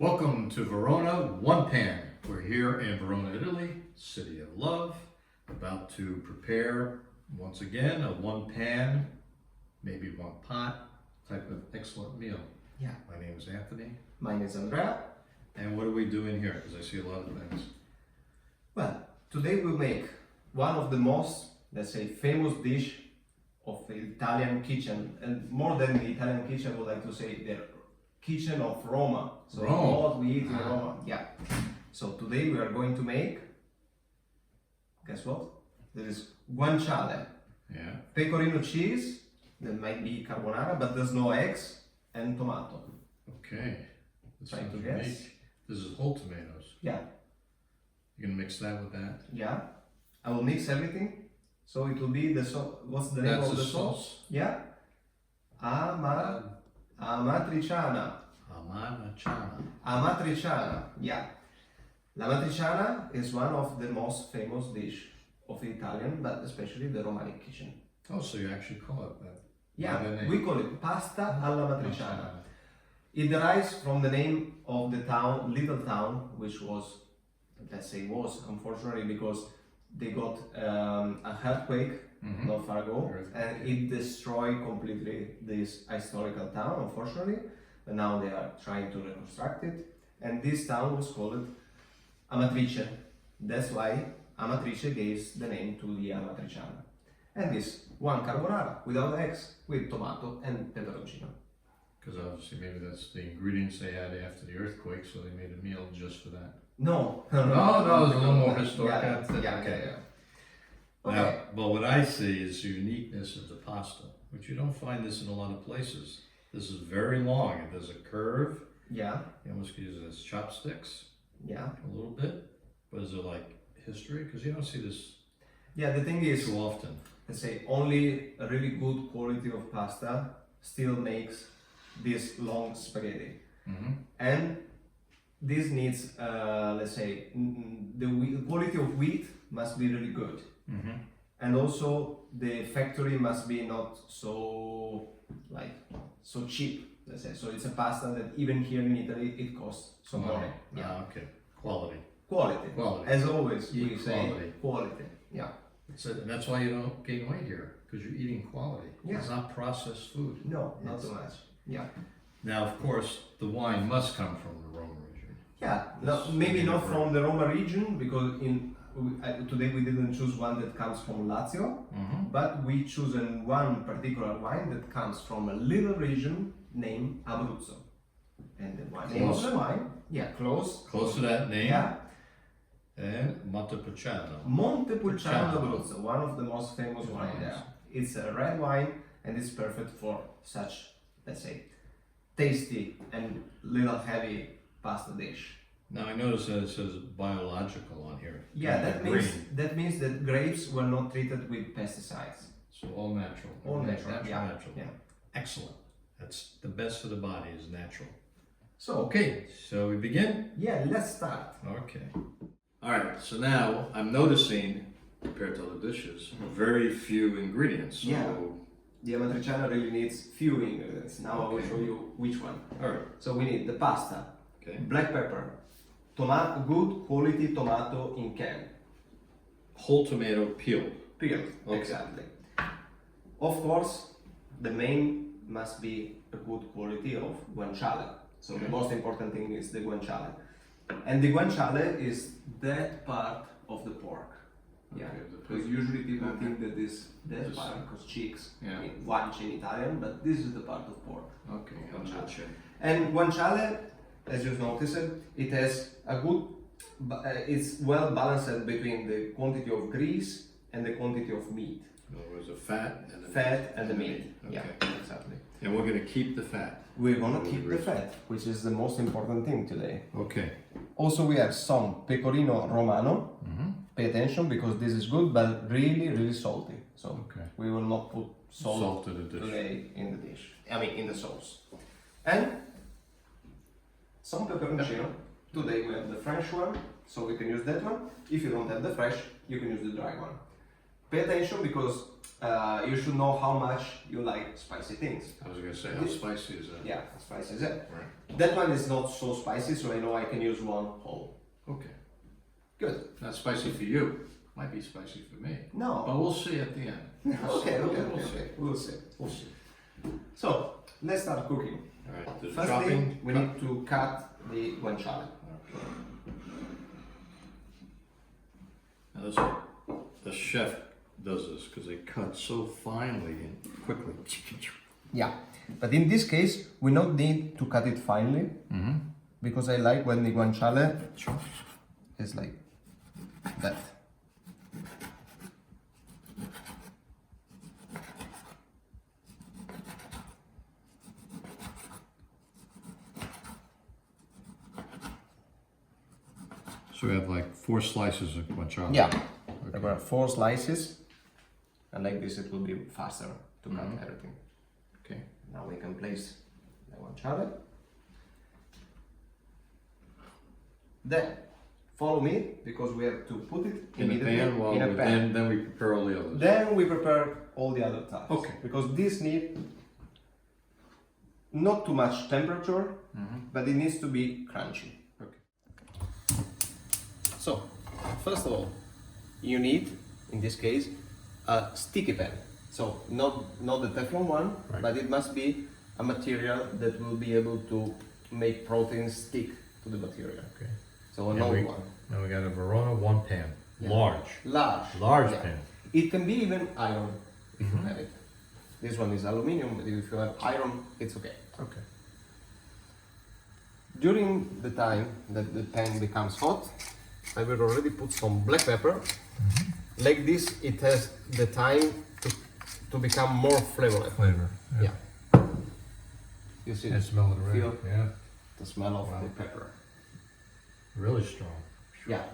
Welcome to Verona, One Pan. We're here in Verona, Italy, city of love, about to prepare, once again, a one pan, maybe one pot type of excellent meal. Yeah. My name is Anthony. My name is Andrea. And what are we doing here? Because I see a lot of things. Well, today we'll make one of the most, let's say, famous dish of the Italian kitchen. And more than the Italian kitchen, I would like to say the kitchen of Roma. So Rome. what we eat in Roma. Yeah. So today we are going to make, guess what? There is guanciale. Yeah. Pecorino cheese, that might be carbonara, but there's no eggs, and tomato. Okay. This Trying sounds to guess. unique. This is whole tomatoes. Yeah. You're gonna mix that with that? Yeah. I will mix everything. So it will be the sauce. What's the name That's of the the sauce? Yeah. Amatriciana. Amatriciana. Amatriciana. Yeah. La matriciana is one of the most famous dish of the Italian, but especially the Romanic kitchen. Oh, so you actually call it that? Yeah, By the name. we call it pasta alla matriciana. It derives from the name of the town, little town, which was, let's say, was unfortunately because they got a earthquake not far ago, and it destroyed completely this historical town, unfortunately. But now they are trying to reconstruct it, and this town was called Amatrice. That's why Amatrice gave the name to the Amatriciana. And this one carbonara without eggs, with tomato and peperoncino. Because obviously maybe that's the ingredients they had after the earthquake, so they made a meal just for that. No, No, it's a little more historic. Yeah. Now, but what I see is the uniqueness of the pasta, which you don't find this in a lot of places. This is very long, and there's a curve. Yeah, You almost could use it as chopsticks yeah. a little bit. But is it like history? Because you don't see this Yeah, the thing is, too often. let's say, only a really good quality of pasta still makes this long spaghetti. And this needs, let's say, the quality of wheat must be really good. And also the factory must be not so, so cheap, let's say. So it's a pasta that even here in Italy, it costs some money. Yeah. Ah, okay. Quality. Quality. Quality. As always, we Eat say quality. quality. Yeah. That's it. And that's why you don't gain weight here, because you're eating quality. Yeah. It's not processed food. No, not It's- too much. Yeah. Now, of course, the wine must come from the Rome region. Yeah. No, maybe not from the Roma region, because today we didn't choose one that comes from Lazio, but we chosen one particular wine that comes from a little region named Abruzzo. And the name of the wine, close. Close to that name. Yeah. And Montepulciano. Montepulciano d'Abruzzo, one of the most famous wines there. It's a red wine and it's perfect for such, let's say, tasty and little heavy pasta dish. Now I notice that it says biological on here. Yeah, Green. that means that grapes were not treated with pesticides. So all natural. All natural, yeah. Natural. Yeah. Excellent. That's the best for the body is natural. So, Okay, so we begin? yeah, let's start. Okay. All right, so now I'm noticing, compared to other dishes, very few ingredients. So, Yeah. The amatriciana really needs few ingredients. Now I will Okay. show you which one. All right, So we need the pasta, okay. black pepper, tomato, good quality tomato in can. Whole tomato peeled. Peeled, Okay. exactly. Of course, the main must be a good quality of guanciale. So the most important thing is the guanciale. And the guanciale is that part of the pork. Yeah, Okay, the because pig. usually people Okay. think that this This- part because cheeks, Yeah. I mean, guance in Italian, but this is the part of pork. Okay, Guanciale. And guanciale, as you noticed, it has a good, it's well balanced between the quantity of grease and the quantity of meat. In other words, the fat and the Fat and the meat. Okay. Yeah, exactly. And we're going to keep the fat. We're gonna With keep the grease. fat, which is the most important thing today. Okay. Also, we have some pecorino romano. Pay attention because this is good, but really, really salty. So Okay. we will not put salt to the dish. today in the dish. I mean, in the sauce. And some peperoncino. Today we have the French one, so we can use that one. If you don't have the fresh, you can use the dry one. Pay attention because you should know how much you like spicy things. I was gonna say, how spicy is that? Yeah, how spicy is it? Right. That one is not so spicy, so I know I can use one whole. Okay. Good. Not spicy for you. Might be spicy for me. No. But we'll see at the end. Okay, We'll okay. see. We'll see. We'll see. So, let's start cooking. All right. The Firstly, chopping. we need to cut the guanciale. Okay. Now the chef does this because they cut so finely and quickly. Yeah, but in this case, we don't need to cut it finely, because I like when the guanciale is like that. So we have like 4 slices of guanciale. Yeah, there are 4 slices, and like this it will be faster to cut everything. Okay. Now we can place the guanciale. Then, follow me, because we have to put it In the pan while in a we, pan. then we prepare all the others. Then we prepare all the other tasks. Okay. Because this needs not too much temperature, but it needs to be crunchy. Okay. So, first of all, you need, in this case, a sticky pan. So, not the Teflon one, Right. but it must be a material that will be able to make proteins stick to the material. Okay. So, an And old we- one. Now we got a Verona 1 pan. Yeah. Large. Large Large pan. It can be even iron if you have it. This one is aluminium, but if you have iron, it's okay. Okay. During the time that the pan becomes hot, I will already put some black pepper. Like this, it has the time to become more flavorful. Flavor. Yeah. You see And smell it already. Feel Yeah. the smell of Wow. the pepper. Really strong. Yeah.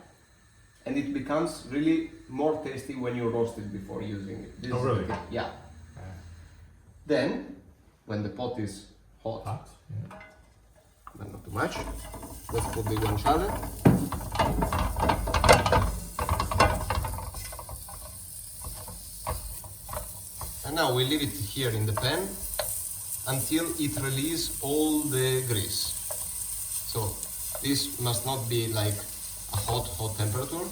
And it becomes really more tasty when you roast it before using it. This Oh, is really? the- Yeah. Then, when the pot is hot, Hot. Yeah. but not too much, let's put the guanciale. And now we leave it here in the pan until it releases all the grease. So this must not be like a hot temperature.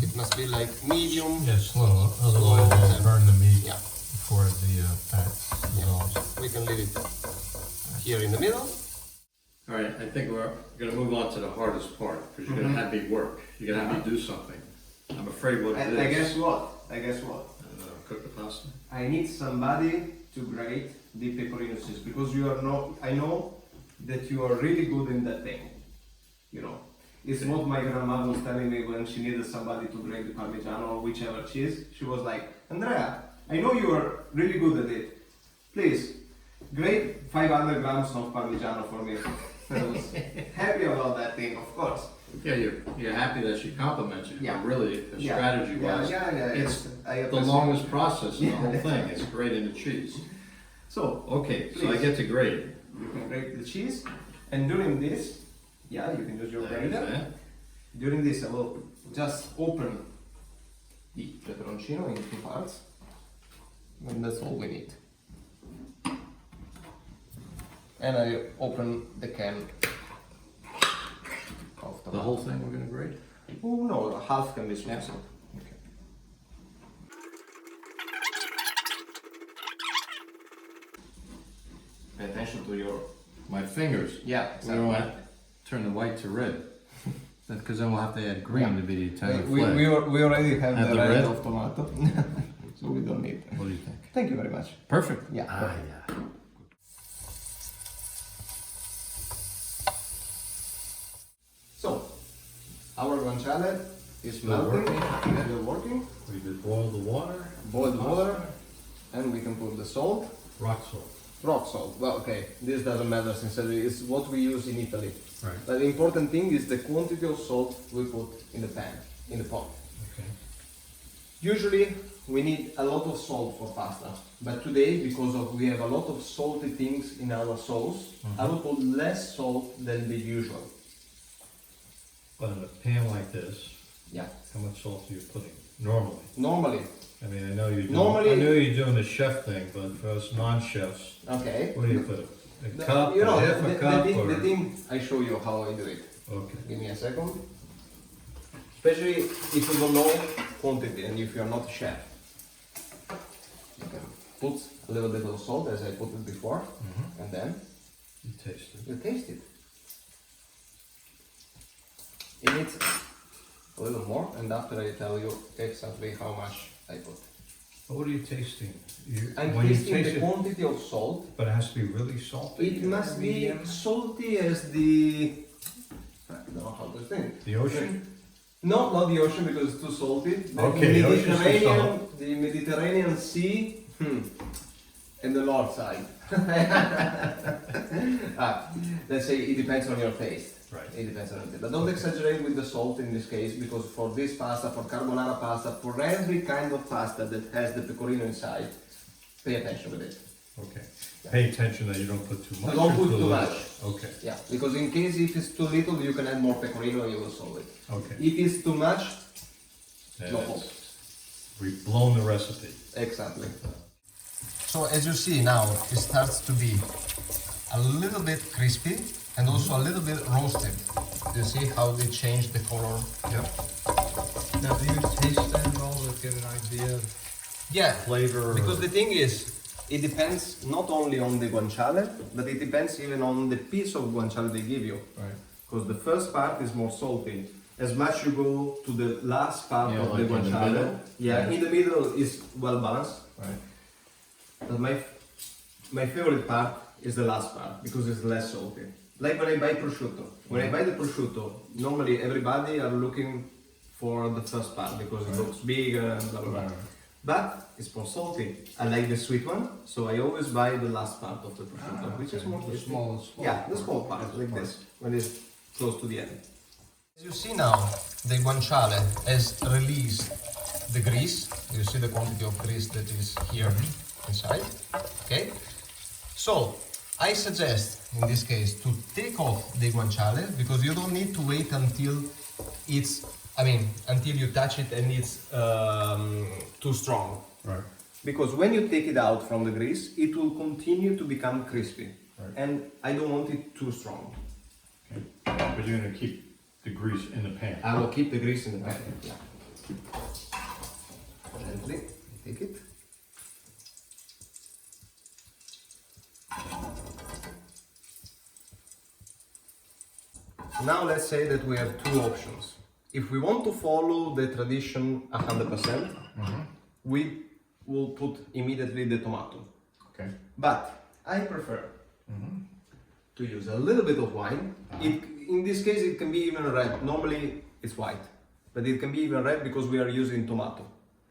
It must be like medium. Yeah, slow. Otherwise, Slow it'll and- burn the meat Yeah, before the fat dissolves. we can leave it here in the middle. All right, I think we're going to move on to the hardest part because you're going to have me work. You're going to have me do something. I'm afraid what it is. I guess what? Cook the pasta. I need somebody to grate the pecorino cheese because you are not. I know that you are really good in that thing. You know, it's what my grandma was telling me when she needed somebody to grate the Parmigiano or whichever cheese. She was like, Andrea, I know you are really good at it. Please grate 500 grams of Parmigiano for me. I was happy about that thing, of course. Yeah, you're happy that she compliments you. Yeah. But really, the strategy was it's I the appreciate- longest process in the whole thing. It's grating the cheese. So Okay, so I Please. get to grate it. you can grate the cheese, and during this, yeah, you can use your There's grater. that. During this, I will just open the peperoncino in 2 parts, and that's all we need. And I open the can of The whole thing we're going to grate? Oh no, half can be squisito. Okay. Pay attention to your. My fingers. Yeah, We don't want to turn the white to red. Because then we'll have to add green to be the Italian We, flag. we already have Have the the red red? of tomato, so we don't need. What do you think? Thank you very much. Perfect. Yeah. Yeah. So, our guanciale is Still melting, working. still working. We just boil the water. Boil the water, and we can put the salt, Rock salt. rock salt. Well, okay, this doesn't matter since it's what we use in Italy. Right. But the important thing is the quantity of salt we put in the pan, in the pot. Okay. Usually we need a lot of salt for pasta, but today because we have a lot of salty things in our sauce, I will put less salt than the usual. But in a pan like this, Yeah. how much salt are you putting normally? Normally I mean, I know you're doing, Normally- I know you're doing the chef thing, but for us non-chefs, Okay. what do you put? A cup, You know, half a cup, or? the thing, I show you how I do it. Okay. Give me a second. Especially if you don't know quantity and if you're not a chef. You can put a little bit of salt as I put it before, and then You taste it. you taste it. You need a little more, and after I tell you exactly how much I put. But what are you tasting? I'm when you tasting taste the it, quantity of salt. but it has to be really salty. It must be medium? salty as the... I don't know how to think. The ocean? No, not the ocean because it's too salty. Okay, the ocean's too salt. The Mediterranean Sea, and the north side. Let's say it depends on your taste. Right. It depends on your taste. But don't exaggerate with the salt in this case, because for this pasta, for carbonara pasta, for every kind of pasta that has the pecorino inside, pay attention with it. Okay. Pay attention that you don't put too much. Don't or put too little. much. Okay. Yeah, because in case if it's too little, you can add more pecorino and you will solve it. Okay. If it's too much, And no it's- hope. We've blown the recipe. Exactly. So as you see now, it starts to be a little bit crispy and also a little bit roasted. You see how they change the color? Yep. Now, do you taste that at all to get an idea of Yeah, flavor? because the thing is, it depends not only on the guanciale, but it depends even on the piece of guanciale they give you. Right. Because the first part is more salty. As much you go to the last part Yeah, of like the in the guanciale, middle? yeah, in the middle is well balanced. Right. But my favorite part is the last part because it's less salty. Like when I buy prosciutto. When I buy the prosciutto, normally everybody are looking for the first part because it looks bigger and blah blah blah. Right. But it's more salty. I like the sweet one, so I always buy the last part of the prosciutto, which is more The tasty. small Yeah, the small part, like this, when it's close to the end. As you see now, the guanciale has released the grease. You see the quantity of grease that is here inside. Okay? So, I suggest, in this case, to take off the guanciale because you don't need to wait until it's, until you touch it and it's too strong. Right. Because when you take it out from the grease, it will continue to become crispy. Right. And I don't want it too strong. Okay. But you're gonna keep the grease in the pan. I will keep the grease in the pan. Yeah. Gently take it. Now let's say that we have two options. If we want to follow the tradition 100%, we will put immediately the tomato. Okay. But I prefer to use a little bit of wine. In this case, it can be even red. Normally, it's white, but it can be even red because we are using tomato.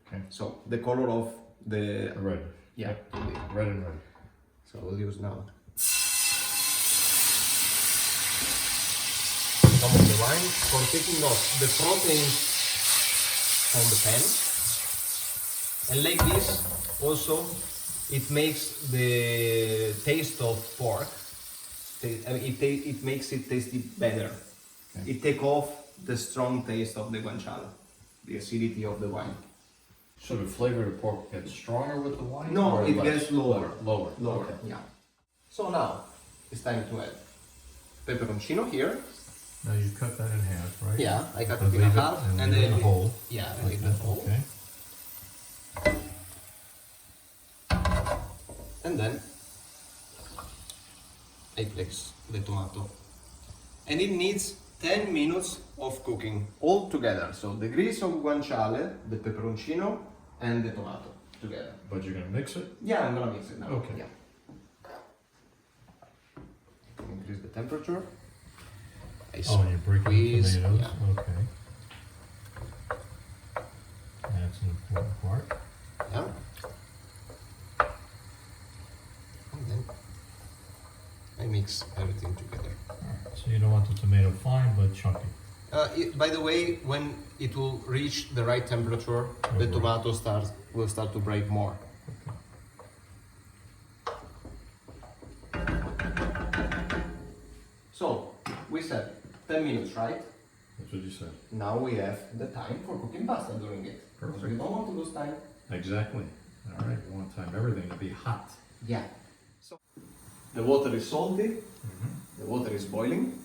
Okay. So the color of the Red. yeah. Red and red. So we'll use now some of the wine for taking off the protein from the pan. And like this, also, it makes the taste of pork. It makes it tasty better. Okay. It takes off the strong taste of the guanciale, the acidity of the wine. So the flavor of the pork gets stronger with the wine? No, or it less? gets lower. Lower. Lower, Okay. yeah. So now it's time to add pepperoncino here. Now you cut that in half, right? Yeah, I cut But it in leave half and leave then it whole. Yeah, leave it whole. Okay. And then I place the tomato. And it needs 10 minutes of cooking all together. So the grease of guanciale, the pepperoncino, and the tomato together. But you're gonna mix it? Yeah, I'm gonna mix it now. Okay. Yeah. Increase the temperature. Oh, and you're breaking the Squeeze, tomatoes? yeah. Okay. That's an important part. Yeah. And then I mix everything together. Alright, so you don't want the tomato fine, but chunky. By the way, when it will reach the right temperature, the tomato will start to break more. So, we said 10 minutes, right? That's what you said. Now we have the time for cooking pasta during it. Perfect. So you don't want to lose time. Exactly. All right, you want to time everything to be hot. Yeah. So the water is salty, the water is boiling.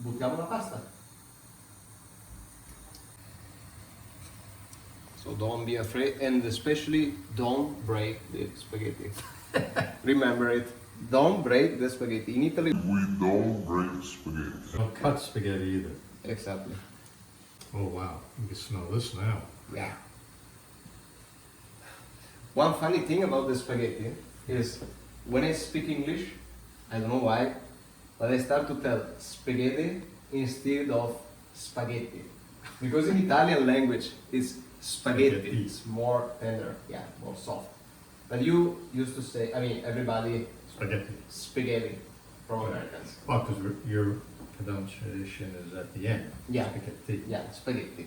Buttiamo la pasta. So don't be afraid, and especially don't break the spaghetti. Remember it. Don't break the spaghetti. In Italy, We don't break spaghetti. Don't cut spaghetti either. exactly. Oh wow, you can smell this now. Yeah. One funny thing about the spaghetti is when I speak English, I don't know why, but I start to tell spaghetti instead of spaghetti. Because in Italian language it's spaghetti, Spaghetti. it's more tender, yeah, more soft. But you used to say, I mean, everybody Spaghetti. spaghetti from Americans. Well, because your pronunciation is at the end. Yeah. Spaghetti. Yeah, spaghetti.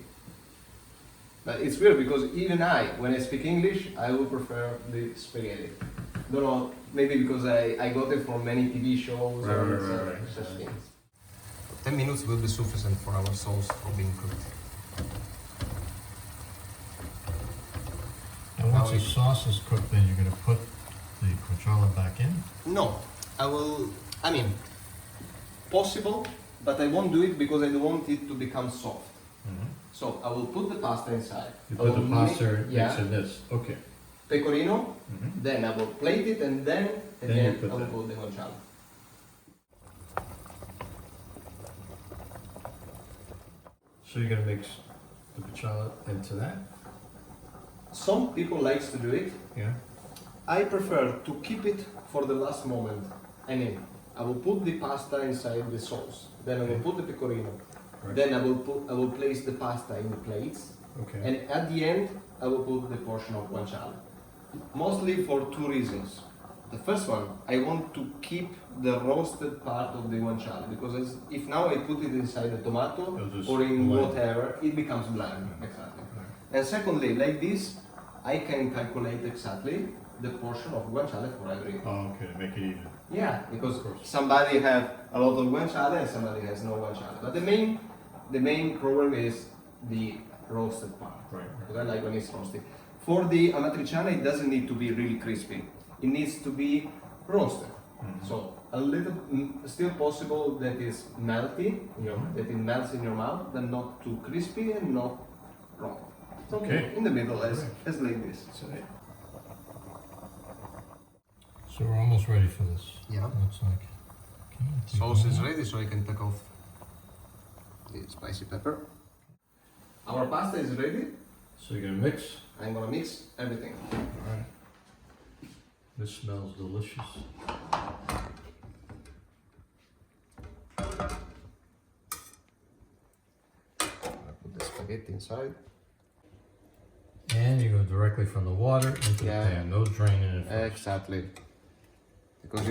But it's weird because even when I speak English, I would prefer the spaghetti. Don't know, maybe because I got it from many TV shows Right. such things. 10 minutes will be sufficient for our sauce for being cooked. And once the sauce is cooked, then you're going to put the guanciale back in? No, I mean, possible, but I won't do it because I don't want it to become soft. So I will put the pasta inside. You I put the will pasta yeah, mix in this. Okay. pecorino, then I will plate it, and then at the Then you end put I will that. put the guanciale. So you're going to mix the guanciale into that? Some people likes to do it. Yeah. I prefer to keep it for the last moment. I mean, I will put the pasta inside the sauce. Then I will put the pecorino. Right. Then I will place the pasta in the plates. Okay. And at the end, I will put the portion of guanciale. Mostly for two reasons. The first one, I want to keep the roasted part of the guanciale because if now I put it inside the tomato It'll just or in blend. whatever, it becomes bland. Exactly. And secondly, like this, I can calculate exactly the portion of guanciale for every. Oh, okay, to make it even. Yeah, because Of course. somebody have a lot of guanciale and somebody has no guanciale. But the main problem is the roasted part. Right. Because I like when it's roasted. For the amatriciana, it doesn't need to be really crispy. It needs to be roasted. So a little, still possible that is melty, that it melts in your mouth, but not too crispy and not raw. Something Okay. in the middle, as Right. like this. So we're almost ready for this. Yeah. Looks like. Okay, keep Sauce is going. ready, so I can take off the spicy pepper. Our pasta is ready. So you're gonna mix. I'm gonna mix everything. All right. This smells delicious. I put the spaghetti inside. And you go directly from the water into Yeah. the pan. No draining it first. Exactly. Because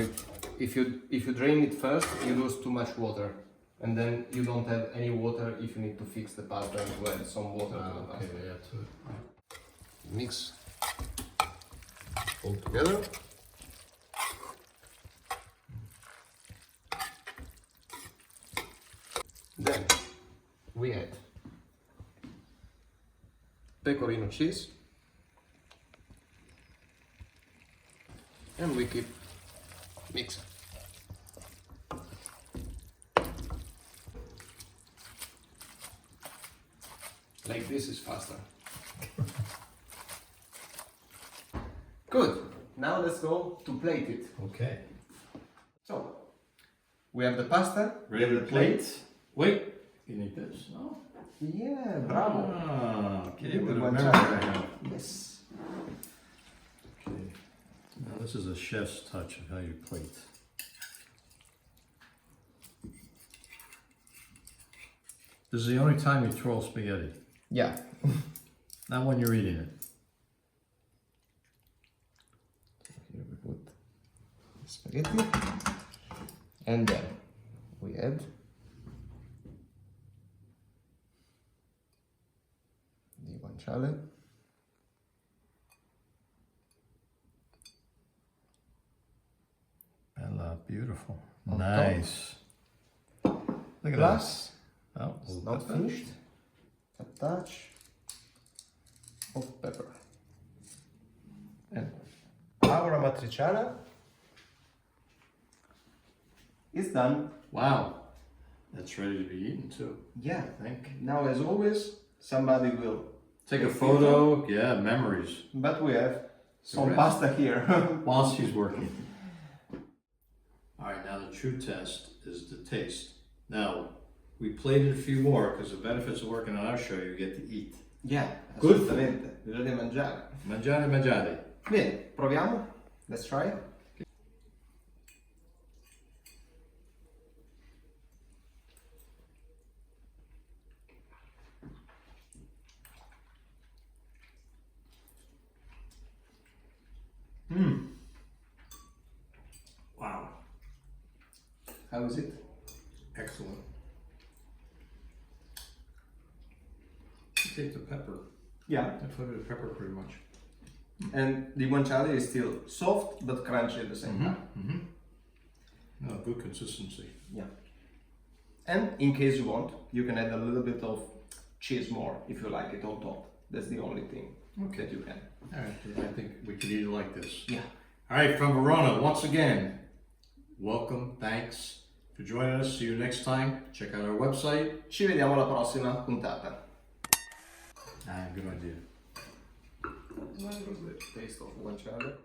if you drain it first, you lose too much water, and then you don't have any water if you need to fix the pasta and to add some water to the Okay, pasta. yeah, to it. Mix all together. Then we add pecorino cheese, and we keep mixing. Like this is faster. Good. Now let's go to plate it. Okay. So we have the pasta. Ready to plate? Wait. You need this? No. Yeah, bravo. Ah, okay. Give What it a one memory try. I have. Yes. Okay. Now this is a chef's touch of how you plate. This is the only time you twirl spaghetti. Yeah. Not when you're eating it. Here we put spaghetti, and then we add the guanciale. Bella, beautiful. On Nice. Look at that. Plus, Oh, it's not finished. A touch of pepper. And our amatriciana is done. Wow, that's ready to be eaten too. Yeah. I think. Now, as always, somebody will Take a photo. Yeah, memories. but we have some rest. pasta here. While she's working. All right, now the true test is the taste. Now, we plated a few more because the benefits of working on our show, you get to eat. Yeah, Good. assolutamente. Bisogna mangiare. Mangiare, mangiare. Bene, proviamo. Let's try. Wow, How is it? excellent. You take the pepper. Yeah. I flavor the pepper pretty much. And the guanciale is still soft but crunchy at the same time. Mm-hmm. No, good consistency. Yeah. And in case you want, you can add a little bit of cheese more if you like it on top. That's the only thing that you can. All right, I think we could eat it like this. Yeah. All right, from Verona, once again, welcome, thanks for joining us. See you next time. Check out our website. Ci vediamo alla prossima puntata. Good idea. A little bit taste of guanciale.